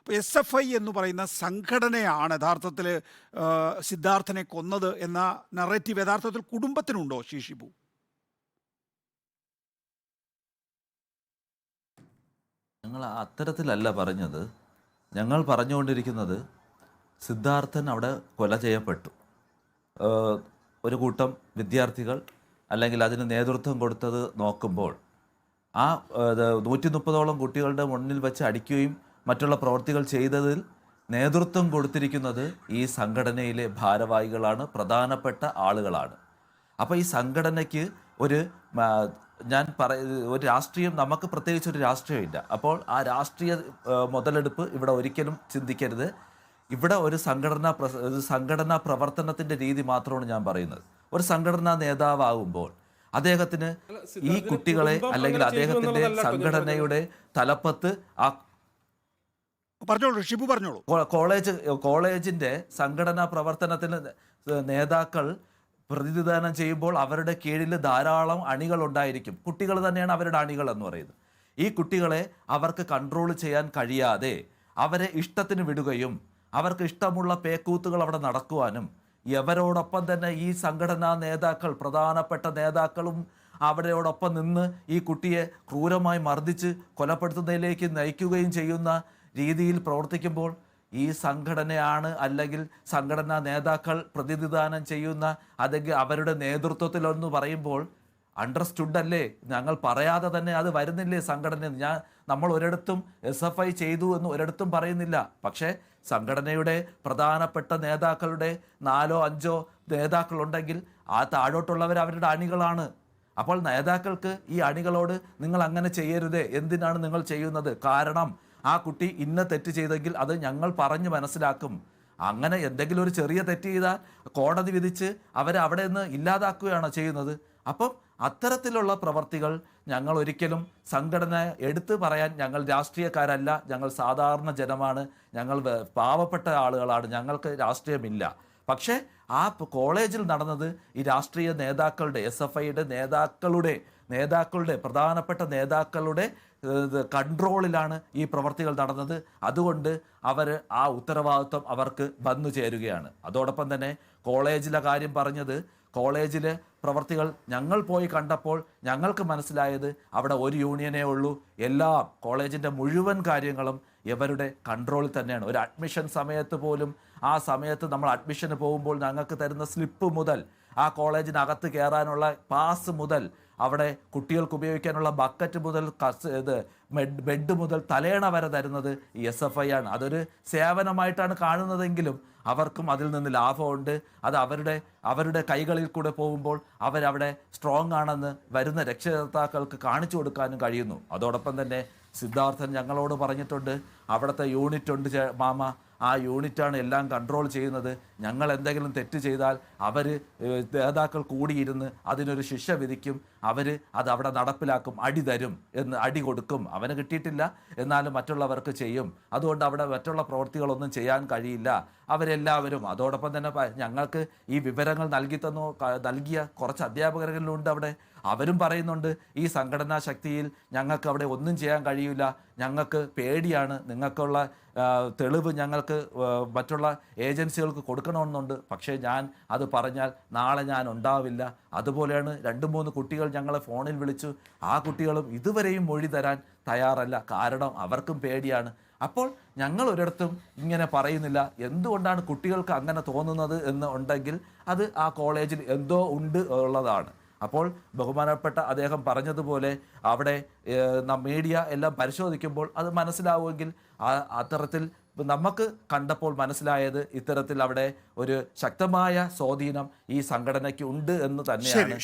അപ്പോൾ SFI എന്ന് പറയുന്ന സംഘടനയാണ് യഥാർത്ഥത്തിൽ സിദ്ധാർത്ഥനെ കൊന്നത് എന്ന നറേറ്റീവ് യഥാർത്ഥത്തിൽ കുടുംബത്തിനുണ്ടോ ഷിബു? ഞങ്ങൾ അത്തരത്തിലല്ല പറഞ്ഞത്. ഞങ്ങൾ പറഞ്ഞുകൊണ്ടിരിക്കുന്നത് സിദ്ധാർത്ഥൻ അവിടെ കൊല ചെയ്യപ്പെട്ടു. ഒരു കൂട്ടം വിദ്യാർത്ഥികൾ അല്ലെങ്കിൽ അതിന് നേതൃത്വം കൊടുത്തത് നോക്കുമ്പോൾ ആ 130ഓളം കുട്ടികളുടെ മുന്നിൽ വെച്ച് അടിക്കുകയും മറ്റുള്ള പ്രവൃത്തികൾ ചെയ്തതിൽ നേതൃത്വം കൊടുത്തിരിക്കുന്നത് ഈ സംഘടനയിലെ ഭാരവാഹികളാണ്, പ്രധാനപ്പെട്ട ആളുകളാണ്. അപ്പോൾ ഈ സംഘടനയ്ക്ക് ഒരു ഒരു രാഷ്ട്രീയം, നമുക്ക് പ്രത്യേകിച്ച് ഒരു രാഷ്ട്രീയമില്ല. അപ്പോൾ ആ രാഷ്ട്രീയ മുതലെടുപ്പ് ഇവിടെ ഒരിക്കലും ചിന്തിക്കരുത്. ഇവിടെ ഒരു സംഘടനാ പ്രവർത്തനത്തിൻ്റെ രീതി മാത്രമാണ് ഞാൻ പറയുന്നത്. ഒരു സംഘടനാ നേതാവാകുമ്പോൾ അദ്ദേഹത്തിന് ഈ കുട്ടികളെ അല്ലെങ്കിൽ അദ്ദേഹത്തിൻ്റെ സംഘടനയുടെ തലപ്പത്ത് ആ ഷിബു പറഞ്ഞോളൂ. കോളേജിൻ്റെ സംഘടനാ പ്രവർത്തനത്തിന് നേതാക്കൾ പ്രതിനിധാനം ചെയ്യുമ്പോൾ അവരുടെ കീഴിൽ ധാരാളം അണികൾ ഉണ്ടായിരിക്കും. കുട്ടികൾ തന്നെയാണ് അവരുടെ അണികൾ എന്ന് പറയുന്നത്. ഈ കുട്ടികളെ അവർക്ക് കൺട്രോൾ ചെയ്യാൻ കഴിയാതെ അവരെ ഇഷ്ടത്തിന് വിടുകയും അവർക്ക് ഇഷ്ടമുള്ള പേക്കൂത്തുകൾ അവിടെ നടക്കുവാനും ഇവരോടൊപ്പം തന്നെ ഈ സംഘടനാ നേതാക്കൾ, പ്രധാനപ്പെട്ട നേതാക്കളും അവരോടൊപ്പം നിന്ന് ഈ കുട്ടിയെ ക്രൂരമായി മർദ്ദിച്ച് കൊലപ്പെടുത്തുന്നതിലേക്ക് നയിക്കുകയും ചെയ്യുന്ന രീതിയിൽ പ്രവർത്തിക്കുമ്പോൾ ഈ സംഘടനയാണ് അല്ലെങ്കിൽ സംഘടനാ നേതാക്കൾ പ്രതിനിധാനം ചെയ്യുന്ന അല്ലെങ്കിൽ അവരുടെ നേതൃത്വത്തിലെന്ന് പറയുമ്പോൾ അണ്ടർസ്റ്റുഡ് അല്ലേ? ഞങ്ങൾ പറയാതെ തന്നെ അത് വരുന്നില്ലേ സംഘടന? നമ്മൾ ഒരിടത്തും SFI ചെയ്തു എന്ന് ഒരിടത്തും പറയുന്നില്ല. പക്ഷേ സംഘടനയുടെ പ്രധാനപ്പെട്ട നേതാക്കളുടെ 4 or 5 നേതാക്കളുണ്ടെങ്കിൽ ആ താഴോട്ടുള്ളവർ അവരുടെ അണികളാണ്. അപ്പോൾ നേതാക്കൾക്ക് ഈ അണികളോട് നിങ്ങൾ അങ്ങനെ ചെയ്യരുതേ, എന്തിനാണ് നിങ്ങൾ ചെയ്യുന്നത്, കാരണം ആ കുട്ടി ഇന്ന തെറ്റ് ചെയ്തെങ്കിൽ അത് ഞങ്ങൾ പറഞ്ഞ് മനസ്സിലാക്കും. അങ്ങനെ എന്തെങ്കിലും ഒരു ചെറിയ തെറ്റ് ചെയ്താൽ കോടതി വിധിച്ച് അവരെ അവിടെ നിന്ന് ഇല്ലാതാക്കുകയാണ് ചെയ്യുന്നത്. അപ്പം അത്തരത്തിലുള്ള പ്രവർത്തികൾ ഞങ്ങൾ ഒരിക്കലും സംഘടന എടുത്തു പറയാൻ, ഞങ്ങൾ രാഷ്ട്രീയക്കാരല്ല, ഞങ്ങൾ സാധാരണ ജനമാണ്, ഞങ്ങൾ പാവപ്പെട്ട ആളുകളാണ്, ഞങ്ങൾക്ക് രാഷ്ട്രീയമില്ല. പക്ഷേ ആ കോളേജിൽ നടന്നത് ഈ രാഷ്ട്രീയ നേതാക്കളുടെ, SFIയുടെ നേതാക്കളുടെ പ്രധാനപ്പെട്ട നേതാക്കളുടെ കൺട്രോളിലാണ് ഈ പ്രവർത്തികൾ നടന്നത്. അതുകൊണ്ട് ആ ഉത്തരവാദിത്വം അവർക്ക് വന്നു ചേരുകയാണ്. അതോടൊപ്പം തന്നെ കോളേജിലെ കാര്യം പറഞ്ഞത്, കോളേജിലെ പ്രവർത്തികൾ ഞങ്ങൾ പോയി കണ്ടപ്പോൾ ഞങ്ങൾക്ക് മനസ്സിലായത് അവിടെ ഒരു യൂണിയനേ ഉള്ളൂ. കോളേജിൻ്റെ മുഴുവൻ കാര്യങ്ങളും ഇവരുടെ കൺട്രോളിൽ തന്നെയാണ്. ഒരു അഡ്മിഷൻ സമയത്ത് പോലും, ആ സമയത്ത് നമ്മൾ അഡ്മിഷന് പോകുമ്പോൾ ഞങ്ങൾക്ക് തരുന്ന സ്ലിപ്പ് മുതൽ, ആ കോളേജിനകത്ത് കയറാനുള്ള പാസ് മുതൽ, അവിടെ കുട്ടികൾക്ക് ഉപയോഗിക്കാനുള്ള ബക്കറ്റ് മുതൽ ബെഡ് മുതൽ തലേണ വരെ തരുന്നത് ഈ SFI ആണ്. അതൊരു സേവനമായിട്ടാണ് കാണുന്നതെങ്കിലും അവർക്കും അതിൽ നിന്ന് ലാഭമുണ്ട്. അത് അവരുടെ കൈകളിൽ കൂടെ പോകുമ്പോൾ അവരവിടെ സ്ട്രോങ് ആണെന്ന് വരുന്ന രക്ഷകർത്താക്കൾക്ക് കാണിച്ചു കൊടുക്കാനും കഴിയുന്നു. അതോടൊപ്പം തന്നെ സിദ്ധാർത്ഥൻ ഞങ്ങളോട് പറഞ്ഞിട്ടുണ്ട്, അവിടുത്തെ യൂണിറ്റ് ഉണ്ട് മാമ, ആ യൂണിറ്റാണ് എല്ലാം കൺട്രോൾ ചെയ്യുന്നത്. ഞങ്ങൾ എന്തെങ്കിലും തെറ്റ് ചെയ്താൽ നേതാക്കൾ കൂടിയിരുന്ന് അതിനൊരു ശിക്ഷ വിധിക്കും, അത് അവിടെ നടപ്പിലാക്കും, അടി കൊടുക്കും. അവന് കിട്ടിയിട്ടില്ല, എന്നാലും മറ്റുള്ളവർക്ക് ചെയ്യും. അതുകൊണ്ട് അവിടെ മറ്റുള്ള പ്രവൃത്തികളൊന്നും ചെയ്യാൻ കഴിയില്ല അവരെല്ലാവരും. അതോടൊപ്പം തന്നെ ഞങ്ങൾക്ക് ഈ വിവരങ്ങൾ നൽകിയ കുറച്ച് അധ്യാപകരുണ്ട് അവിടെ. അവരും പറയുന്നുണ്ട്, ഈ സംഘടനാ ശക്തിയിൽ ഞങ്ങൾക്ക് അവിടെ ഒന്നും ചെയ്യാൻ കഴിയില്ല, ഞങ്ങൾക്ക് പേടിയാണ്, നിങ്ങൾക്കുള്ള തെളിവ് ഞങ്ങൾക്ക് മറ്റുള്ള ഏജൻസികൾക്ക് കൊടുക്കണമെന്നുണ്ട്. പക്ഷേ ഞാൻ അത് പറഞ്ഞാൽ നാളെ ഞാൻ ഉണ്ടാവില്ല. അതുപോലെയാണ് 2-3 കുട്ടികൾ ഞങ്ങളെ ഫോണിൽ വിളിച്ചു. ആ കുട്ടികളും ഇതുവരെയും മൊഴി തരാൻ തയ്യാറല്ല, കാരണം അവർക്കും പേടിയാണ്. അപ്പോൾ ഞങ്ങൾ ഒരിടത്തും ഇങ്ങനെ പറയുന്നില്ല. എന്തുകൊണ്ടാണ് കുട്ടികൾക്ക് അങ്ങനെ തോന്നുന്നത് എന്ന് ഉണ്ടെങ്കിൽ അത് ആ കോളേജിൽ എന്തോ ഉണ്ട് ഉള്ളതാണ്. അപ്പോൾ ബഹുമാനപ്പെട്ട അദ്ദേഹം പറഞ്ഞതുപോലെ അവിടെ മീഡിയ എല്ലാം പരിശോധിക്കുമ്പോൾ അത് മനസ്സിലാവുമെങ്കിൽ അത്തരത്തിൽ നമുക്ക് കണ്ടപ്പോൾ മനസ്സിലായത് ഇത്തരത്തിൽ അവിടെ ഒരു ശക്തമായ സ്വാധീനം ഈ സംഘടനയ്ക്ക് ഉണ്ട് എന്ന് തന്നെയാണ്.